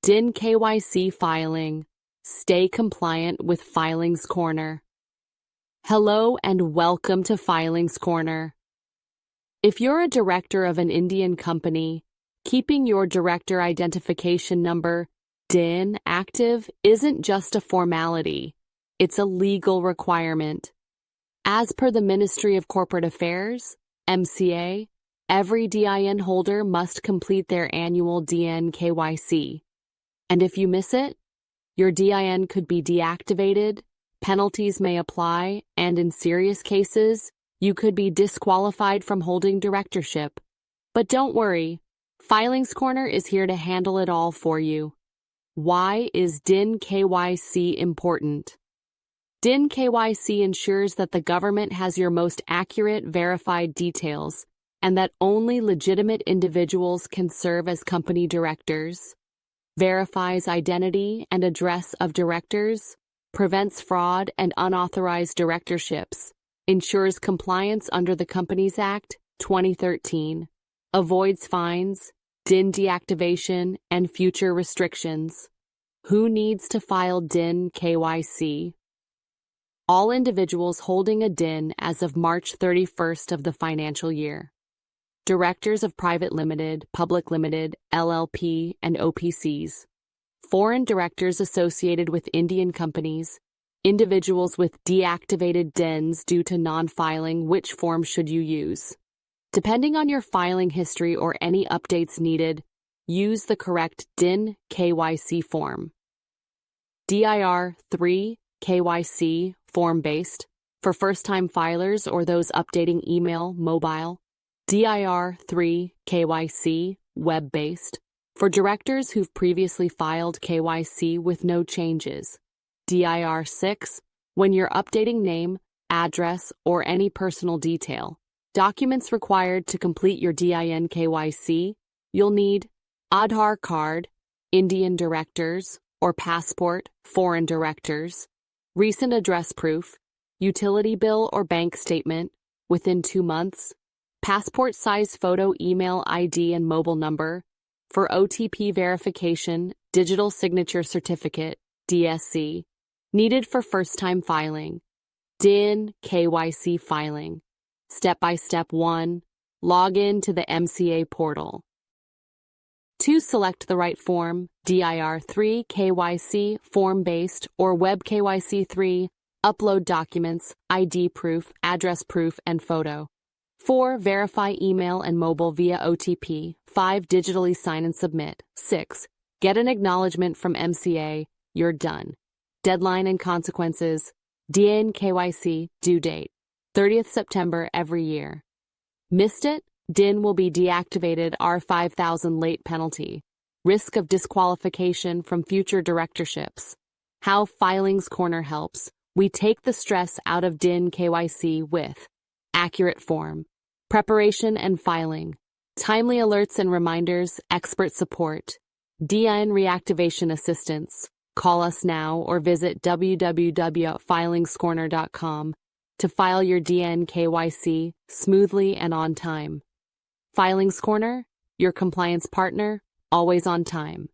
DIN KYC filing. Stay compliant with Filings Corner. Hello and welcome to Filings Corner. If you're a director of an Indian company, keeping your director identification number, DIN, active isn't just a formality, it's a legal requirement. As per the Ministry of Corporate Affairs, MCA, every DIN holder must complete their annual DIN KYC. And if you miss it, your DIN could be deactivated, penalties may apply, and in serious cases, you could be disqualified from holding directorship. But don't worry, Filings Corner is here to handle it all for you. Why is DIN KYC important? DIN KYC ensures that the government has your most accurate, verified details, and that only legitimate individuals can serve as company directors, verifies identity and address of directors, prevents fraud and unauthorized directorships, ensures compliance under the Companies Act, 2013, avoids fines, DIN deactivation, and future restrictions. Who needs to file DIN KYC? All individuals holding a DIN as of March 31st of the financial year. Directors of private limited, public limited, LLP, and OPCs. Foreign directors associated with Indian companies. Individuals with deactivated DINs due to non-filing. Which form should you use? Depending on your filing history or any updates needed, use the correct DIN KYC form. DIR-3 KYC, form-based, for first-time filers or those updating email, mobile. DIR-3 KYC, web-based, for directors who've previously filed KYC with no changes. DIR-6, when you're updating name, address, or any personal detail. Documents required to complete your DIN KYC, you'll need Aadhaar card, Indian directors, or passport, foreign directors, recent address proof, utility bill or bank statement, within 2 months, passport size photo, email ID and mobile number, for OTP verification, digital signature certificate, DSC, needed for first-time filing. DIN KYC filing. Step-by-step 1. Log in to the MCA portal. 2. Select the right form, DIR-3 KYC, form-based, or Web KYC 3. Upload documents, ID proof, address proof, and photo. 4. Verify email and mobile via OTP. 5. Digitally sign and submit. 6. Get an acknowledgement from MCA. You're done. Deadline and consequences. DIN KYC, due date, 30th September every year. Missed it? DIN will be deactivated, R5,000 late penalty. Risk of disqualification from future directorships. How Filings Corner helps. We take the stress out of DIN KYC with accurate form, preparation and filing, timely alerts and reminders, expert support, DIN Reactivation assistance. Call us now or visit www.filingscorner.com to file your DIN KYC smoothly and on time. Filings Corner, your compliance partner, always on time.